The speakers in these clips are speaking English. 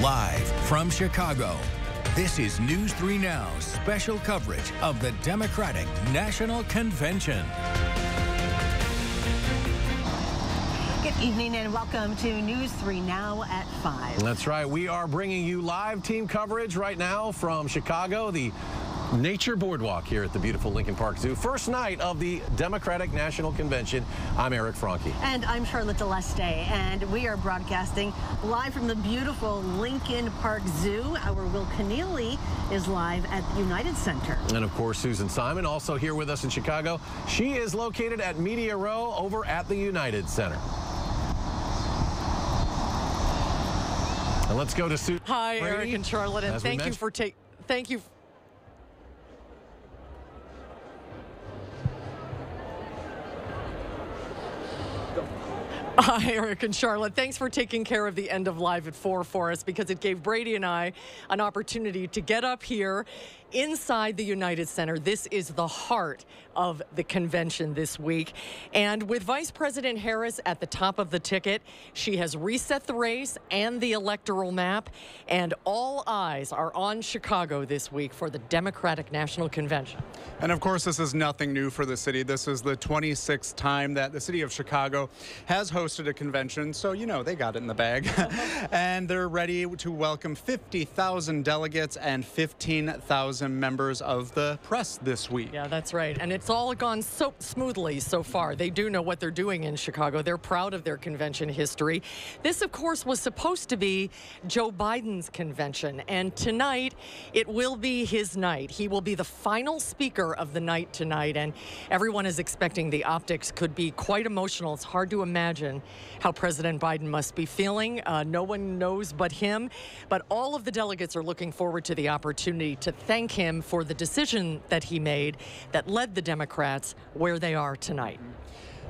Live from Chicago, this is News 3 Now's special coverage of the Democratic National Convention. Good evening and welcome to News 3 Now at 5. That's right. We are bringing you live team coverage right now from Chicago, the Nature Boardwalk here at the beautiful Lincoln Park Zoo. First night of the Democratic National Convention. I'm Eric Franke. And I'm Charlotte Deleste, and we are broadcasting live from the beautiful Lincoln Park Zoo. Our Will Keneally is live at the United Center. And of course, Susan Simon also here with us in Chicago. She is located at Media Row over at the United Center. And let's go to Susan. Hi, Brady. Eric and Charlotte, and thank you for thank you. Hi, Eric and Charlotte. Thanks for taking care of the end of Live at 4 for us, because it gave Brady and I an opportunity to get up here inside the United Center. This is the heart of the convention this week. And with Vice President Harris at the top of the ticket, she has reset the race and the electoral map, and all eyes are on Chicago this week for the Democratic National Convention. And of course, this is nothing new for the city. This is the 26th time that the city of Chicago has hosted a convention, so you know they got it in the bag. And they're ready to welcome 50,000 delegates and 15,000 members of the press this week. Yeah, that's right. And it's all gone so smoothly so far. They do know what they're doing in Chicago. They're proud of their convention history. This, of course, was supposed to be Joe Biden's convention, and tonight it will be his night. He will be the final speaker of the night tonight, and everyone is expecting the optics could be quite emotional. It's hard to imagine how President Biden must be feeling. No one knows but him, but all of the delegates are looking forward to the opportunity to thank him for the decision that he made that led the Democrats where they are tonight.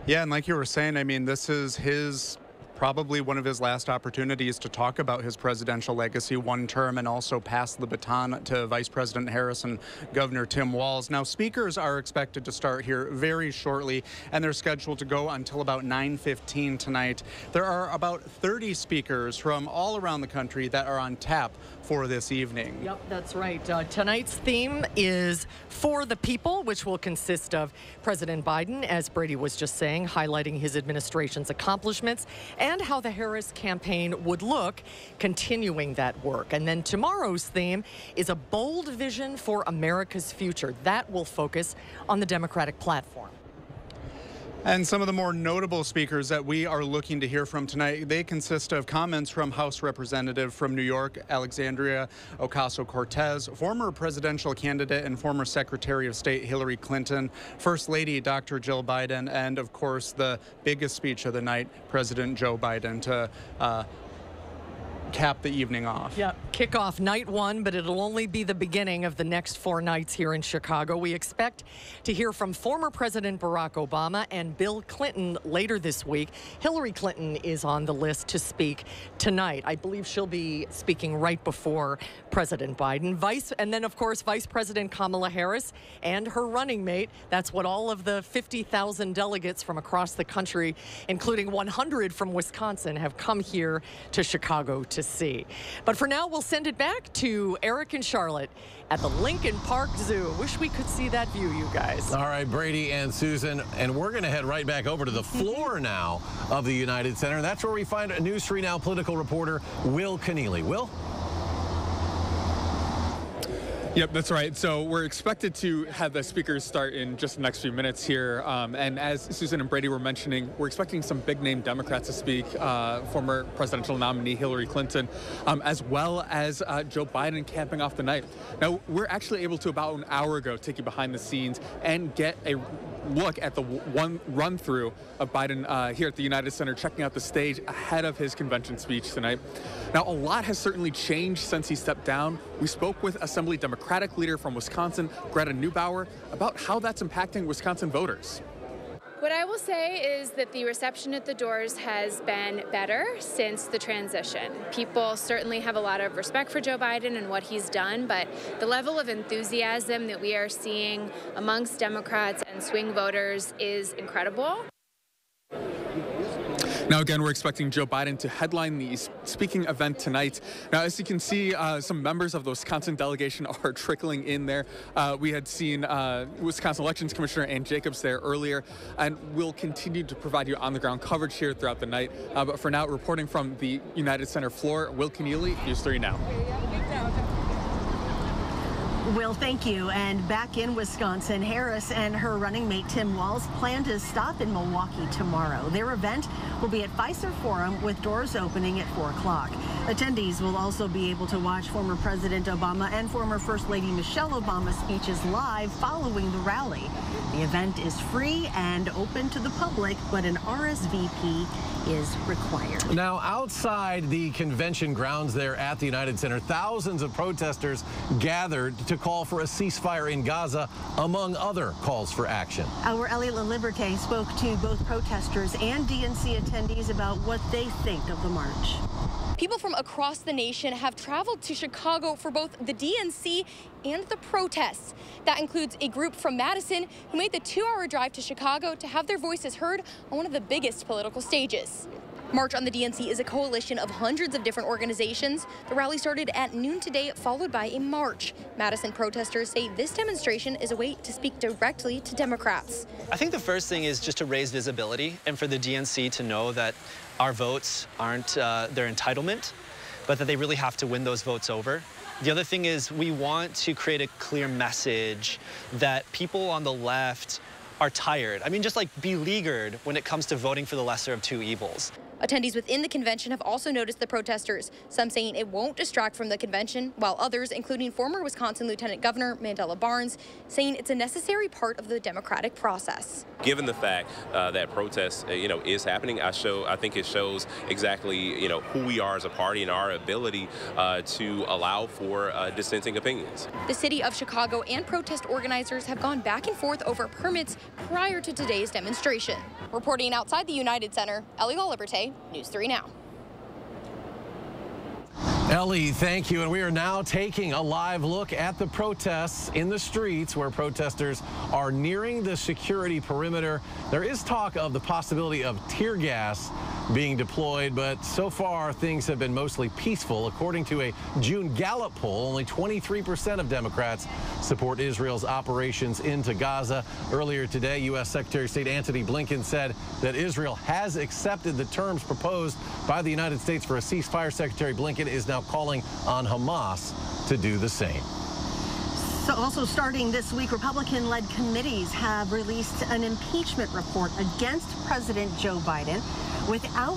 Yeah, and like you were saying, I mean, this is probably one of his last opportunities to talk about his presidential legacy, one term, and also pass the baton to Vice President Harris and Governor Tim Walz. Now, speakers are expected to start here very shortly, and they're scheduled to go until about 9:15 tonight. There are about 30 speakers from all around the country that are on tap for this evening. Yep, that's right. Tonight's theme is For the People, which will consist of President Biden, as Brady was just saying, highlighting his administration's accomplishments and how the Harris campaign would look continuing that work. And then tomorrow's theme is a bold vision for America's future. That will focus on the Democratic platform. And some of the more notable speakers that we are looking to hear from tonight, they consist of comments from House Representative from New York, Alexandria Ocasio-Cortez, former presidential candidate and former Secretary of State Hillary Clinton, First Lady Dr. Jill Biden, and of course the biggest speech of the night, President Joe Biden, to cap the evening off. Yeah, kick off night one, but it'll only be the beginning of the next 4 nights here in Chicago. We expect to hear from former President Barack Obama and Bill Clinton later this week. Hillary Clinton is on the list to speak tonight. I believe she'll be speaking right before President Biden. And then, of course, Vice President Kamala Harris and her running mate. That's what all of the 50,000 delegates from across the country, including 100 from Wisconsin, have come here to Chicago to see. But for now, we'll send it back to Eric and Charlotte at the Lincoln Park Zoo. Wish we could see that view, you guys. All right, Brady and Susan, and we're going to head right back over to the floor now of the United Center. That's where we find a News 3 Now political reporter, Will Keneally. Will? Yep, that's right. So we're expected to have the speakers start in just the next few minutes here. And as Susan and Brady were mentioning, we're expecting some big-name Democrats to speak, former presidential nominee Hillary Clinton, as well as Joe Biden capping off the night. Now, we're actually able to, about an hour ago, take you behind the scenes and get a look at the one run-through of Biden here at the United Center, checking out the stage ahead of his convention speech tonight. Now, a lot has certainly changed since he stepped down. We spoke with Assembly Democratic leader from Wisconsin, Greta Neubauer, about how that's impacting Wisconsin voters. What I will say is that the reception at the doors has been better since the transition. People certainly have a lot of respect for Joe Biden and what he's done, but the level of enthusiasm that we are seeing amongst Democrats and swing voters is incredible. Now, again, we're expecting Joe Biden to headline the speaking event tonight. Now, as you can see, some members of the Wisconsin delegation are trickling in there. We had seen Wisconsin Elections Commissioner Ann Jacobs there earlier, and we'll continue to provide you on-the-ground coverage here throughout the night. But for now, reporting from the United Center floor, Will Keneally, News 3 Now. Will, thank you. And back in Wisconsin, Harris and her running mate Tim Walz plan to stop in Milwaukee tomorrow. Their event will be at Fiserv Forum with doors opening at 4 o'clock. Attendees will also be able to watch former President Obama and former First Lady Michelle Obama's speeches live following the rally. The event is free and open to the public, but an RSVP is required. Now, outside the convention grounds there at the United Center, thousands of protesters gathered to call for a ceasefire in Gaza, among other calls for action. Our Elliot LaLiberte spoke to both protesters and DNC attendees about what they think of the march. People from across the nation have traveled to Chicago for both the DNC and the protests. That includes a group from Madison who made the 2-hour drive to Chicago to have their voices heard on one of the biggest political stages. March on the DNC is a coalition of hundreds of different organizations. The rally started at noon today, followed by a march. Madison protesters say this demonstration is a way to speak directly to Democrats. I think the first thing is just to raise visibility and for the DNC to know that our votes aren't their entitlement, but that they really have to win those votes over. The other thing is we want to create a clear message that people on the left are tired. I mean, just like beleaguered when it comes to voting for the lesser of two evils. Attendees within the convention have also noticed the protesters, some saying it won't distract from the convention, while others, including former Wisconsin Lieutenant Governor Mandela Barnes, saying it's a necessary part of the democratic process. Given the fact that protest, is happening, I think it shows exactly, who we are as a party and our ability to allow for dissenting opinions. The city of Chicago and protest organizers have gone back and forth over permits prior to today's demonstration. Reporting outside the United Center, Ellie LaLiberte, News 3 Now. Ellie, thank you. And we are now taking a live look at the protests in the streets where protesters are nearing the security perimeter. There is talk of the possibility of tear gas being deployed, but so far things have been mostly peaceful. According to a June Gallup poll, only 23% of Democrats support Israel's operations into Gaza. Earlier today, U.S. Secretary of State Antony Blinken said that Israel has accepted the terms proposed by the United States for a ceasefire. Secretary Blinken is now calling on Hamas to do the same. So also starting this week, Republican-led committees have released an impeachment report against President Joe Biden without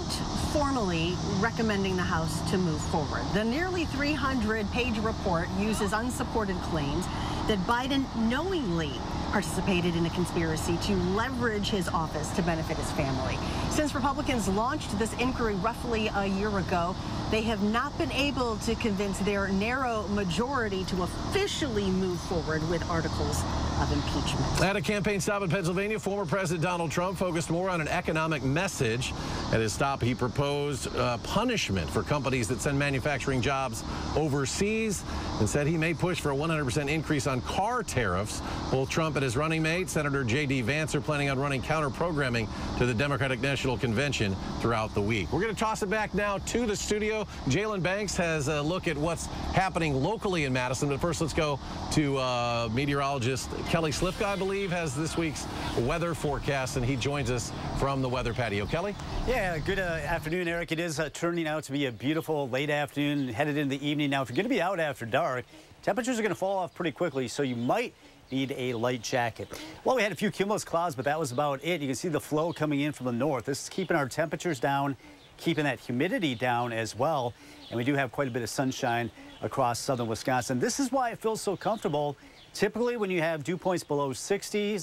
formally recommending the House to move forward. The nearly 300-page report uses unsupported claims that Biden knowingly participated in a conspiracy to leverage his office to benefit his family. Since Republicans launched this inquiry roughly a year ago, they have not been able to convince their narrow majority to officially move forward with articles of impeachment. At a campaign stop in Pennsylvania, former President Donald Trump focused more on an economic message. At his stop, he proposed punishment for companies that send manufacturing jobs overseas and said he may push for a 100% increase on car tariffs. Both Trump and his running mate, Senator J.D. Vance, are planning on running counter-programming to the Democratic National Convention throughout the week. We're going to toss it back now to the studio. Jalen Banks has a look at what's happening locally in Madison. But first, let's go to meteorologist Kelly Slifka, I believe, has this week's weather forecast, and he joins us from the weather patio. Kelly? Yeah, good afternoon, Eric. It is turning out to be a beautiful late afternoon, headed into the evening. Now, if you're going to be out after dark, temperatures are going to fall off pretty quickly, so you might need a light jacket. Well, we had a few cumulus clouds, but that was about it. You can see the flow coming in from the north. This is keeping our temperatures down, keeping that humidity down as well. And we do have quite a bit of sunshine across southern Wisconsin. This is why it feels so comfortable. Typically, when you have dew points below 60,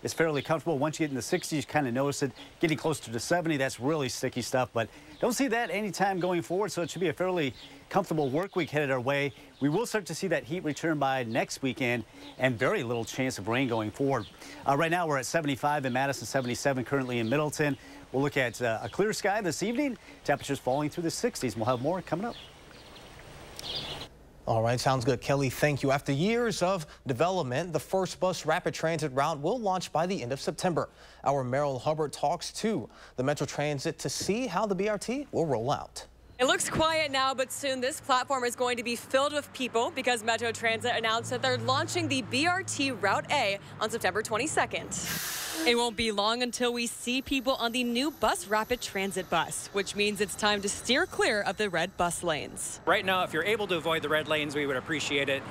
it's fairly comfortable. Once you get in the 60s, you kind of notice it. Getting closer to 70, that's really sticky stuff. But don't see that anytime going forward, so it should be a fairly comfortable work week headed our way. We will start to see that heat return by next weekend and very little chance of rain going forward. Right now, we're at 75 in Madison, 77 currently in Middleton. We'll look at a clear sky this evening. Temperatures falling through the 60s. We'll have more coming up. All right, sounds good. Kelly, thank you. After years of development, the first bus rapid transit route will launch by the end of September. Our Meryl Hubbard talks to the Metro Transit to see how the BRT will roll out. It looks quiet now, but soon this platform is going to be filled with people because Metro Transit announced that they're launching the BRT Route A on September 22nd. It won't be long until we see people on the new bus rapid transit bus, which means it's time to steer clear of the red bus lanes. Right now, if you're able to avoid the red lanes, we would appreciate it.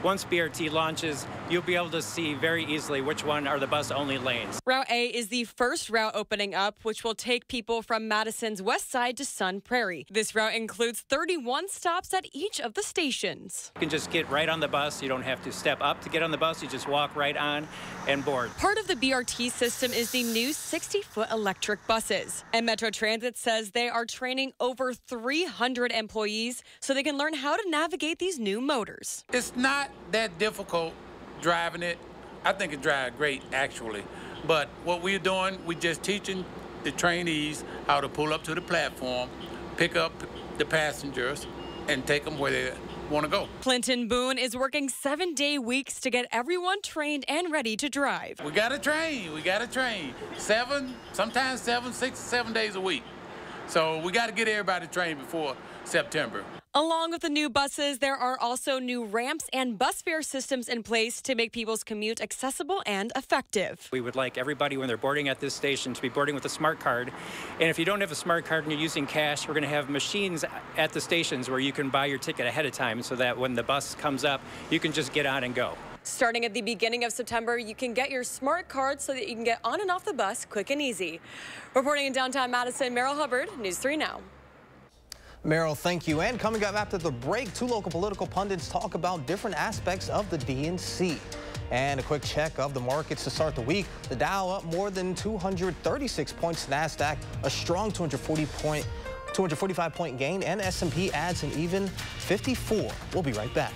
Once BRT launches, you'll be able to see very easily which one are the bus-only lanes. Route A is the first route opening up, which will take people from Madison's west side to Sun Prairie. This route includes 31 stops at each of the stations. You can just get right on the bus. You don't have to step up to get on the bus. You just walk right on and board. Part of the BRT system is the new 60-foot electric buses. And Metro Transit says they are training over 300 employees so they can learn how to navigate these new motors. It's not that difficult driving it. I think it drives great, actually. But what we're doing, we're just teaching the trainees how to pull up to the platform, pick up the passengers, and take them where they want to go. Clinton Boone is working 7-day weeks to get everyone trained and ready to drive. We got to train. We got to train. Sometimes 6 to 7 days a week. So we got to get everybody trained before September. Along with the new buses, there are also new ramps and bus fare systems in place to make people's commute accessible and effective. We would like everybody, when they're boarding at this station, to be boarding with a smart card. And if you don't have a smart card and you're using cash, we're going to have machines at the stations where you can buy your ticket ahead of time so that when the bus comes up, you can just get on and go. Starting at the beginning of September, you can get your smart card so that you can get on and off the bus quick and easy. Reporting in downtown Madison, Meryl Hubbard, News 3 Now. Meryl, thank you. And coming up after the break, two local political pundits talk about different aspects of the DNC. And a quick check of the markets to start the week. The Dow up more than 236 points. NASDAQ a strong 245-point gain. And S&P adds an even 54. We'll be right back.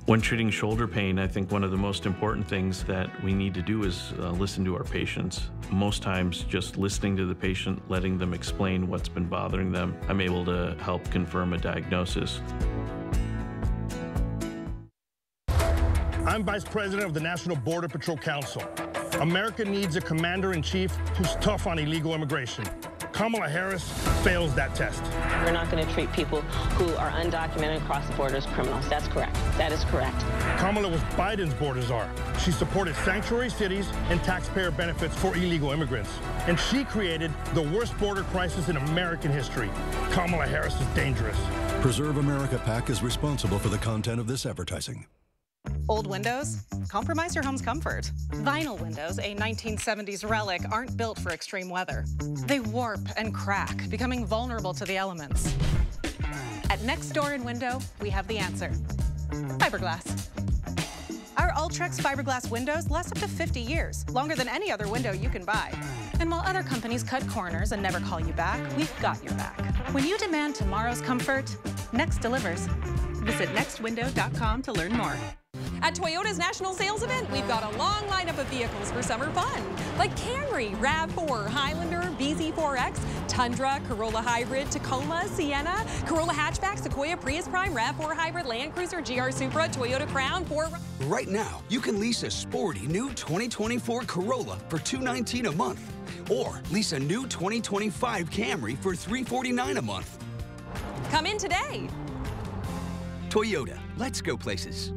When treating shoulder pain, I think one of the most important things that we need to do is listen to our patients. Most times, just listening to the patient, letting them explain what's been bothering them, I'm able to help confirm a diagnosis. I'm Vice President of the National Border Patrol Council. America needs a commander-in-chief who's tough on illegal immigration. Kamala Harris fails that test. We're not going to treat people who are undocumented across the border as criminals. That's correct. That is correct. Kamala was Biden's border czar. She supported sanctuary cities and taxpayer benefits for illegal immigrants. And she created the worst border crisis in American history. Kamala Harris is dangerous. Preserve America PAC is responsible for the content of this advertising. Old windows? Compromise your home's comfort. Vinyl windows, a 1970s relic, aren't built for extreme weather. They warp and crack, becoming vulnerable to the elements. At Next Door & Window, we have the answer. Fiberglass. Our Ultrex fiberglass windows last up to 50 years, longer than any other window you can buy. And while other companies cut corners and never call you back, we've got your back. When you demand tomorrow's comfort, Next delivers. Visit nextwindow.com to learn more. At Toyota's national sales event, we've got a long lineup of vehicles for summer fun, like Camry, RAV4, Highlander, BZ4X, Tundra, Corolla Hybrid, Tacoma, Sienna, Corolla Hatchback, Sequoia, Prius Prime, RAV4 Hybrid, Land Cruiser, GR Supra, Toyota Crown, Ford. Right now, you can lease a sporty new 2024 Corolla for $219 a month, or lease a new 2025 Camry for $349 a month. Come in today. Toyota, let's go places.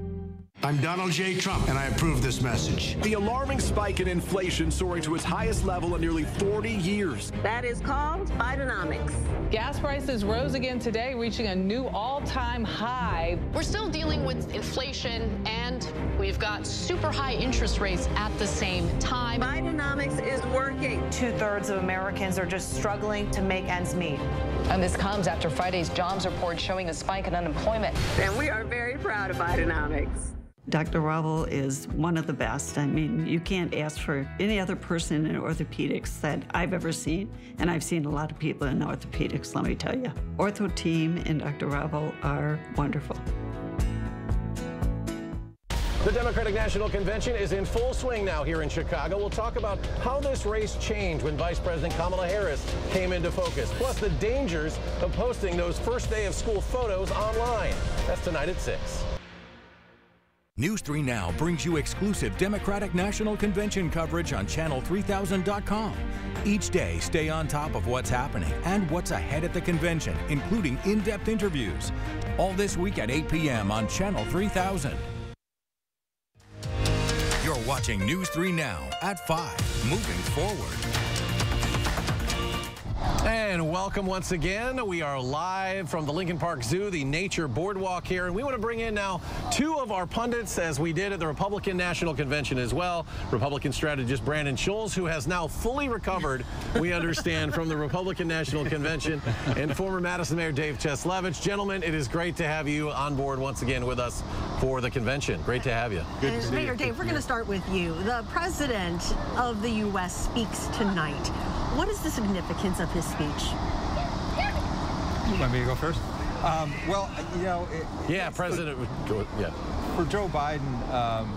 I'm Donald J. Trump, and I approve this message. The alarming spike in inflation soaring to its highest level in nearly 40 years. That is called Bidenomics. Gas prices rose again today, reaching a new all-time high. We're still dealing with inflation, and we've got super high interest rates at the same time. Bidenomics is working. 2/3 of Americans are just struggling to make ends meet. And this comes after Friday's jobs report showing a spike in unemployment. And we are very proud of Bidenomics. Dr. Ravel is one of the best. I mean, you can't ask for any other person in orthopedics that I've ever seen, and I've seen a lot of people in orthopedics, let me tell you. Ortho team and Dr. Ravel are wonderful. The Democratic National Convention is in full swing now here in Chicago. We'll talk about how this race changed when Vice President Kamala Harris came into focus, plus the dangers of posting those first day of school photos online. That's tonight at 6. News 3 Now brings you exclusive Democratic National Convention coverage on channel3000.com. Each day, stay on top of what's happening and what's ahead at the convention, including in-depth interviews. All this week at 8 p.m. on Channel 3000. You're watching News 3 Now at 5, moving forward. And welcome once again. We are live from the Lincoln Park Zoo, the Nature Boardwalk here, and we want to bring in now two of our pundits, as we did at the Republican National Convention as well. Republican strategist Brandon Schulz, who has now fully recovered, we understand, from the Republican National Convention, and former Madison Mayor Dave Cheslevich. Gentlemen, it is great to have you on board once again with us for the convention. Great to have you. And Mayor Dave, we're going to start with you. The President of the U.S. speaks tonight. What is the significance of his speech? You want me to go first? Well, you know... President... For Joe Biden,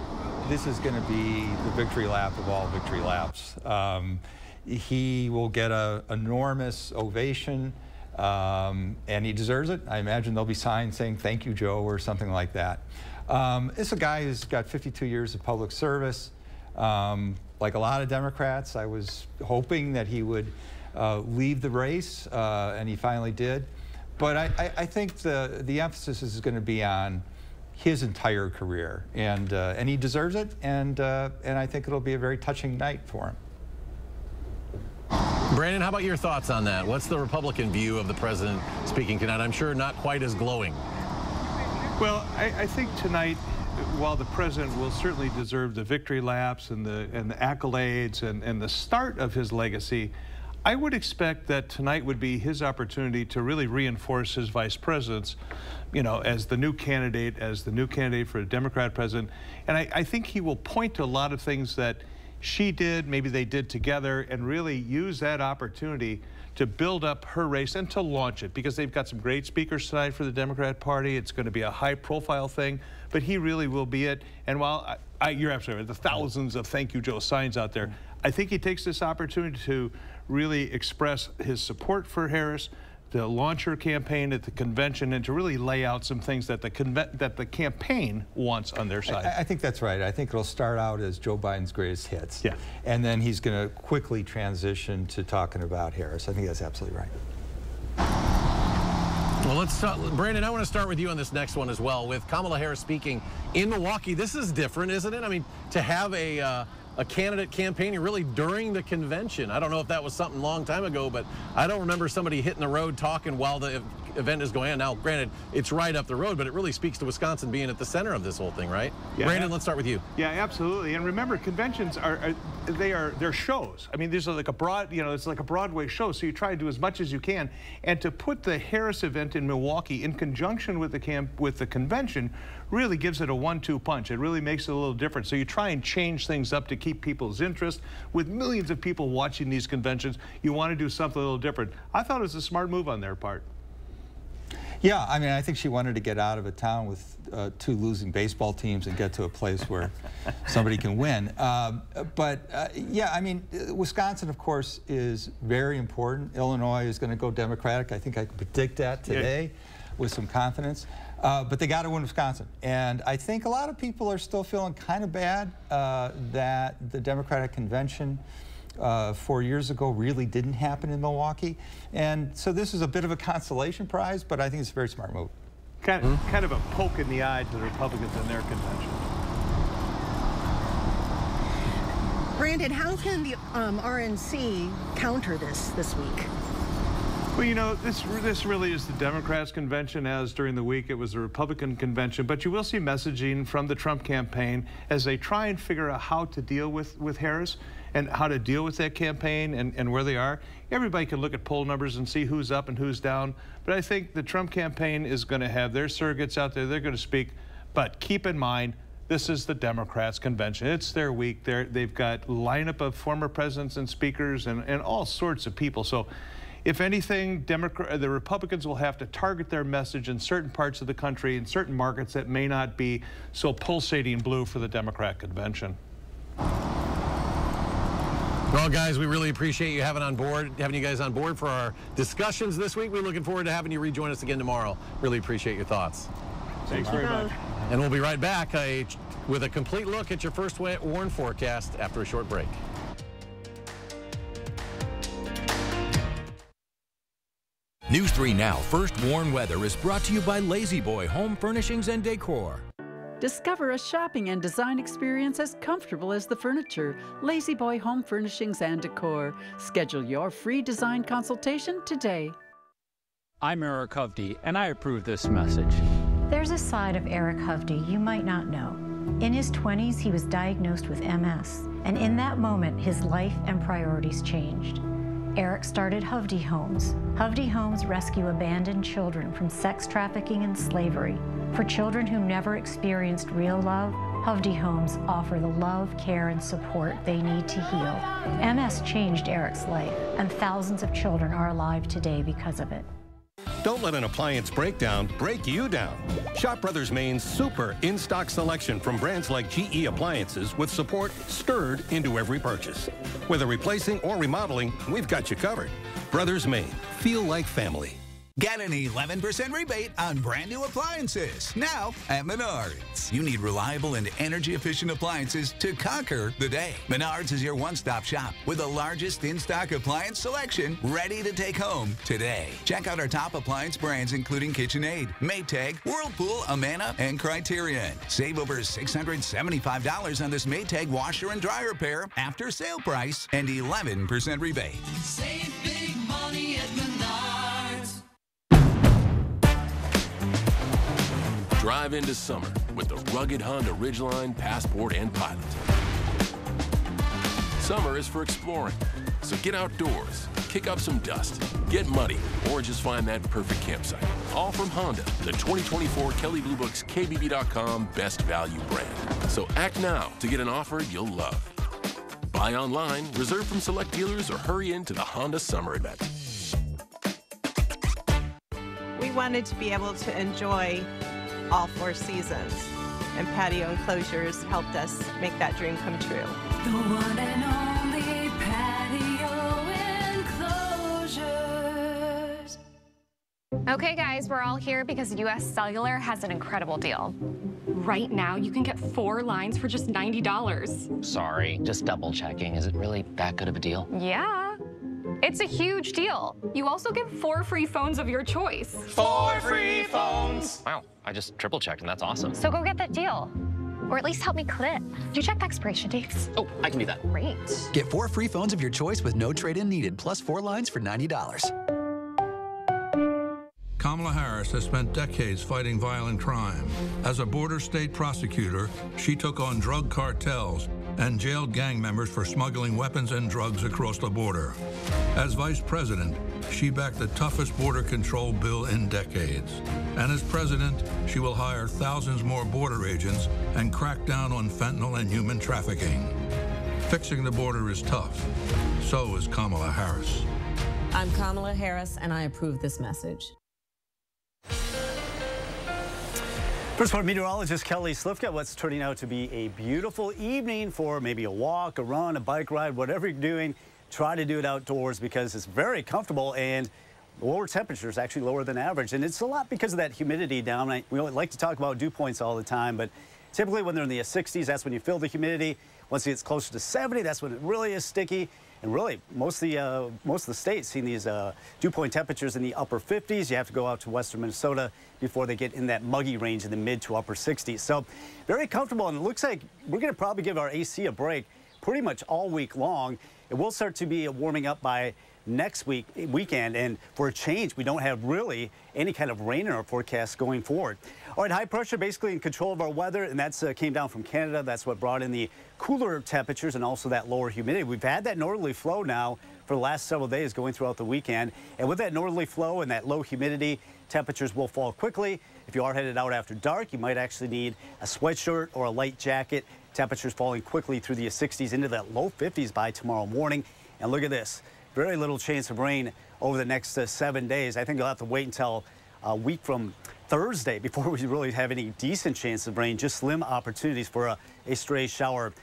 this is going to be the victory lap of all victory laps. He will get an enormous ovation, and he deserves it. I imagine there'll be signs saying, "Thank you, Joe," or something like that. It's a guy who's got 52 years of public service. Like a lot of Democrats, I was hoping that he would leave the race, and he finally did. But I think the emphasis is going to be on his entire career, and he deserves it, and I think it'll be a very touching night for him. Brandon, how about your thoughts on that? What's the Republican view of the president speaking tonight? I'm sure not quite as glowing. Well, I think tonight, while the president will certainly deserve the victory laps and the accolades and the start of his legacy, I would expect that tonight would be his opportunity to really reinforce his vice presidents, as the new candidate for a Democrat president. And I think he will point to a lot of things that she did, maybe they did together, and really use that opportunity to build up her race and to launch it, because they've got some great speakers tonight for the Democrat Party. It's going to be a high-profile thing, but he really will be it. And while you're absolutely right, the thousands of "Thank you, Joe" signs out there, I think he takes this opportunity to really express his support for Harris, to launch her campaign at the convention, and to really lay out some things that the campaign wants on their side. I think that's right. I think it'll start out as Joe Biden's greatest hits. Yeah. And then he's going to quickly transition to talking about Harris. I think that's absolutely right. Well, let's start. Brandon, I want to start with you on this next one as well. With Kamala Harris speaking in Milwaukee, this is different, isn't it? I mean, to have a candidate campaigning really during the convention. I don't know if that was something a long time ago, but I don't remember somebody hitting the road talking while the event is going on. Now, granted, it's right up the road, but it really speaks to Wisconsin being at the center of this whole thing, right? Yeah, Brandon, let's start with you. Yeah, absolutely. And remember, conventions they're shows. I mean, these are like a it's like a Broadway show, so you try to do as much as you can. And to put the Harris event in Milwaukee in conjunction with the convention really gives it a 1-2 punch. It really makes it a little different. So you try and change things up to keep people's interest. With millions of people watching these conventions, you want to do something a little different. I thought it was a smart move on their part. Yeah, I mean, I think she wanted to get out of a town with 2 losing baseball teams and get to a place where somebody can win. Yeah, I mean, Wisconsin, of course, is very important. Illinois is going to go Democratic. I think I can predict that today with some confidence. But they got to win Wisconsin. And I think a lot of people are still feeling kind of bad that the Democratic Convention 4 years ago really didn't happen in Milwaukee. And so this is a bit of a consolation prize, but I think it's a very smart move. Kind of a poke in the eye to the Republicans in their convention. Brandon, how can the RNC counter this week? Well, you know, this really is the Democrats' convention, as during the week it was the Republican convention. But you will see messaging from the Trump campaign as they try and figure out how to deal with Harris and how to deal with that campaign and where they are. Everybody can look at poll numbers and see who's up and who's down. But I think the Trump campaign is going to have their surrogates out there. They're going to speak. But keep in mind, this is the Democrats' convention. It's their week. They've got a lineup of former presidents and speakers and all sorts of people. So if anything, the Republicans will have to target their message in certain parts of the country, in certain markets that may not be so pulsating blue for the Democrat convention. Well, guys, we really appreciate you having you guys on board for our discussions this week. We're looking forward to having you rejoin us again tomorrow. Really appreciate your thoughts. Thanks very much. And we'll be right back with a complete look at your first warn forecast after a short break. News 3 Now First Warn Weather is brought to you by Lazy Boy Home Furnishings and Decor. Discover a shopping and design experience as comfortable as the furniture. Lazy Boy Home Furnishings and Decor. Schedule your free design consultation today. I'm Eric Hovde, and I approve this message. There's a side of Eric Hovde you might not know. In his 20s, he was diagnosed with MS, and in that moment, his life and priorities changed. Eric started Hovde Homes. Hovde Homes rescue abandoned children from sex trafficking and slavery. For children who never experienced real love, Hovde Homes offer the love, care, and support they need to heal. MS changed Eric's life, and thousands of children are alive today because of it. Don't let an appliance breakdown break you down. Shop Brothers Main's super in-stock selection from brands like GE Appliances with support stirred into every purchase. Whether replacing or remodeling, we've got you covered. Brothers Main, feel like family. Get an 11% rebate on brand new appliances now at Menards. You need reliable and energy-efficient appliances to conquer the day. Menards is your one-stop shop with the largest in-stock appliance selection ready to take home today. Check out our top appliance brands including KitchenAid, Maytag, Whirlpool, Amana, and Criterion. Save over $675 on this Maytag washer and dryer pair after sale price and 11% rebate. Save big money at Menards. Drive into summer with the rugged Honda Ridgeline, Passport, and Pilot. Summer is for exploring, so get outdoors, kick up some dust, get muddy, or just find that perfect campsite. All from Honda, the 2024 Kelley Blue Book's KBB.com Best Value brand. So act now to get an offer you'll love. Buy online, reserve from select dealers, or hurry into the Honda Summer Event. We wanted to be able to enjoy all 4 seasons, and patio enclosures helped us make that dream come true. The one and only patio enclosures. Okay guys, we're all here because US Cellular has an incredible deal. Right now, you can get 4 lines for just $90. Sorry, just double checking. Is it really that good of a deal? Yeah. It's a huge deal. You also get 4 free phones of your choice. 4 free phones! Wow, I just triple checked and that's awesome. So go get that deal. Or at least help me clip. Do you check the expiration dates? Oh, I can do that. Great. Get 4 free phones of your choice with no trade-in needed, plus 4 lines for $90. Kamala Harris has spent decades fighting violent crime. As a border state prosecutor, she took on drug cartels and jailed gang members for smuggling weapons and drugs across the border. As vice president, she backed the toughest border control bill in decades. And as president, she will hire thousands more border agents and crack down on fentanyl and human trafficking. Fixing the border is tough. So is Kamala Harris. I'm Kamala Harris, and I approve this message. First Part meteorologist Kelly Slifka. What's turning out to be a beautiful evening for maybe a walk, a run, a bike ride, whatever you're doing. Try to do it outdoors because it's very comfortable and lower temperatures, actually lower than average. And it's a lot because of that humidity down. We like to talk about dew points all the time, but typically when they're in the 60s, that's when you feel the humidity. Once it gets closer to 70, that's when it really is sticky. And really, most of the states seeing these dew point temperatures in the upper 50s. You have to go out to western Minnesota before they get in that muggy range in the mid to upper 60s. So very comfortable, and it looks like we're going to probably give our AC a break pretty much all week long. It will start to be warming up by next weekend, and for a change, we don't have really any kind of rain in our forecast going forward. All right, high pressure basically in control of our weather, and that's came down from Canada. That's what brought in the cooler temperatures and also that lower humidity. We've had that northerly flow now for the last several days going throughout the weekend, and with that northerly flow and that low humidity, temperatures will fall quickly. If you are headed out after dark, you might actually need a sweatshirt or a light jacket. Temperatures falling quickly through the 60s into that low 50s by tomorrow morning. And look at this. very little chance of rain over the next 7 days. I think you'll have to wait until a week from Thursday before we really have any decent chance of rain. Just slim opportunities for a stray shower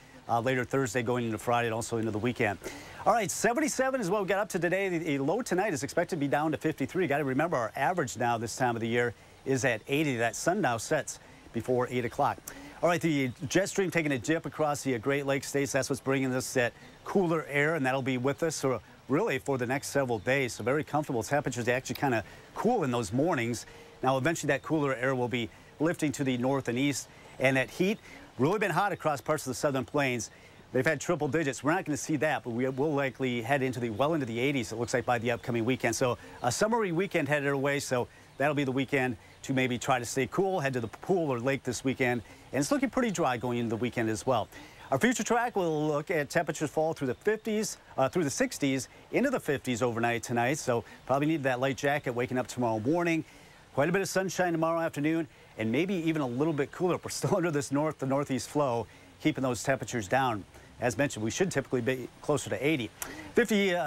later Thursday going into Friday and also into the weekend. All right, 77 is what we got up to today. The low tonight is expected to be down to 53. Got to remember our average now this time of the year is at 80. That sun now sets before 8 o'clock. All right, the jet stream taking a dip across the Great Lakes states. That's what's bringing us that cooler air, and that'll be with us really for the next several days. So very comfortable temperatures. They actually kind of cool in those mornings. Now, eventually that cooler air will be lifting to the north and east, and that heat really been hot across parts of the southern plains. They've had triple digits. We're not going to see that, but we will likely head into well into the 80s, it looks like, by the upcoming weekend. So a summery weekend headed our way, so that'll be the weekend to maybe try to stay cool, head to the pool or lake this weekend. And it's looking pretty dry going into the weekend as well. Our future track will look at temperatures fall through the 50s, through the 60s, into the 50s overnight tonight. So probably need that light jacket waking up tomorrow morning. Quite a bit of sunshine tomorrow afternoon, and maybe even a little bit cooler. We're still under this to northeast flow, keeping those temperatures down. As mentioned, we should typically be closer to 80.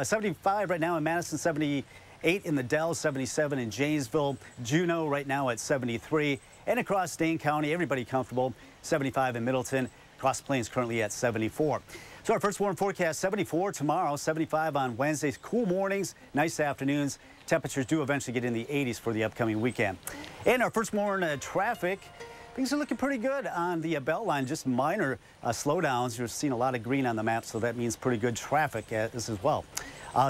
75 right now in Madison, 78 in the Dells, 77 in Janesville. Juneau right now at 73. And across Dane County, everybody comfortable. 75 in Middleton. Cross Plains currently at 74. So our first warm forecast, 74 tomorrow, 75 on Wednesdays. Cool mornings, nice afternoons. Temperatures do eventually get in the 80s for the upcoming weekend. And our first morning traffic. Things are looking pretty good on the belt line, just minor slowdowns. You're seeing a lot of green on the map, so that means pretty good traffic as well.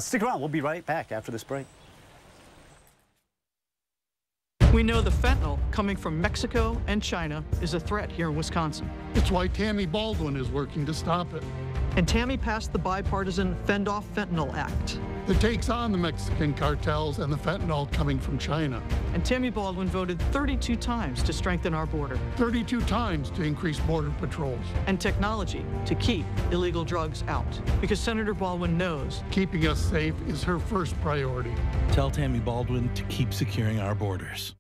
Stick around. We'll be right back after this break. We know the fentanyl coming from Mexico and China is a threat here in Wisconsin. It's why Tammy Baldwin is working to stop it. And Tammy passed the bipartisan Fend Off Fentanyl Act. That takes on the Mexican cartels and the fentanyl coming from China. And Tammy Baldwin voted 32 times to strengthen our border. 32 times to increase border patrols. And technology to keep illegal drugs out. Because Senator Baldwin knows keeping us safe is her first priority. Tell Tammy Baldwin to keep securing our borders.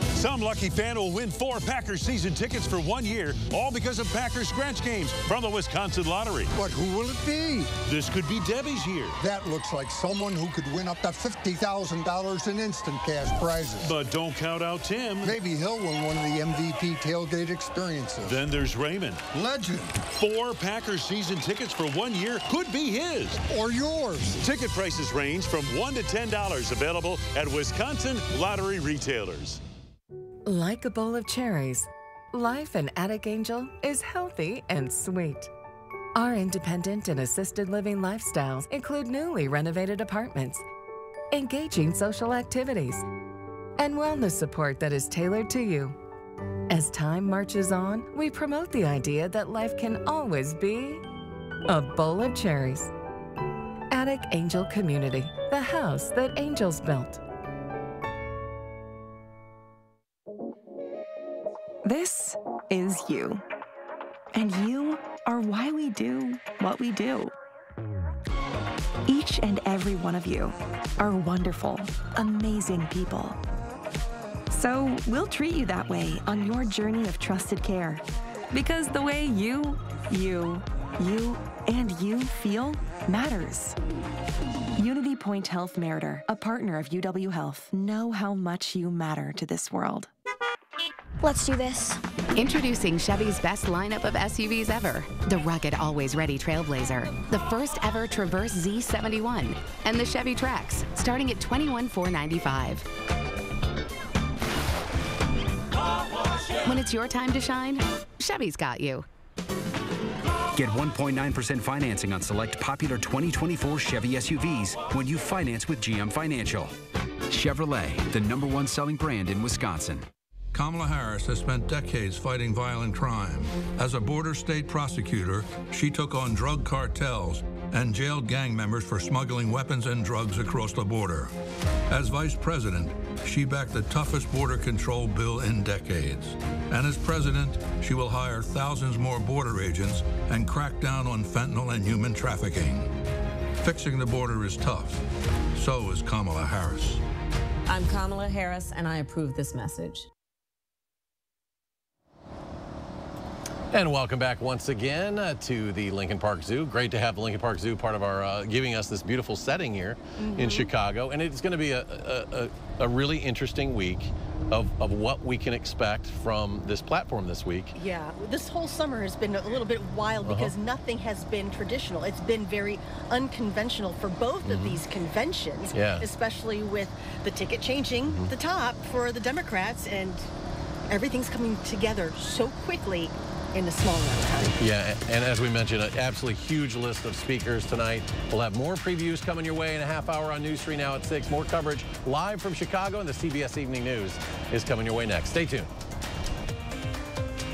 Some lucky fan will win 4 Packers season tickets for 1 year, all because of Packers scratch games from the Wisconsin Lottery. But who will it be? This could be Debbie's year. That looks like someone who could win up to $50,000 in instant cash prizes. But don't count out Tim. Maybe he'll win one of the MVP tailgate experiences. Then there's Raymond. Legend. 4 Packers season tickets for 1 year could be his. Or yours. Ticket prices range from $1 to $10, available at Wisconsin Lottery retailers. Like a bowl of cherries, life in Attic Angel is healthy and sweet. Our independent and assisted living lifestyles include newly renovated apartments, engaging social activities, and wellness support that is tailored to you. As time marches on, we promote the idea that life can always be a bowl of cherries. Attic Angel Community, the house that angels built. This is you. And you are why we do what we do. Each and every one of you are wonderful, amazing people. So we'll treat you that way on your journey of trusted care. Because the way you, and you feel matters. Unity Point Health Meritor, a partner of UW Health, know how much you matter to this world. Let's do this. Introducing Chevy's best lineup of SUVs ever. The rugged, always-ready Trailblazer, the first ever Traverse Z71, and the Chevy Trax, starting at $21,495. When it's your time to shine, Chevy's got you. Get 1.9% financing on select popular 2024 Chevy SUVs when you finance with GM Financial. Chevrolet, the #1 selling brand in Wisconsin. Kamala Harris has spent decades fighting violent crime. As a border state prosecutor, she took on drug cartels and jailed gang members for smuggling weapons and drugs across the border. As vice president, she backed the toughest border control bill in decades. And as president, she will hire thousands more border agents and crack down on fentanyl and human trafficking. Fixing the border is tough. So is Kamala Harris. I'm Kamala Harris, and I approve this message. And welcome back once again to the Lincoln Park Zoo. Great to have the Lincoln Park Zoo part of our, giving us this beautiful setting here in Chicago. And it's going to be a really interesting week of what we can expect from this platform this week. Yeah, this whole summer has been a little bit wild because nothing has been traditional. It's been very unconventional for both of these conventions, especially with the ticket changing the top for the Democrats, and everything's coming together so quickly in a small amount of time. Yeah, and as we mentioned, an absolutely huge list of speakers tonight. We'll have more previews coming your way in a half hour on News 3 now at 6. More coverage live from Chicago, and the CBS Evening News is coming your way next. Stay tuned.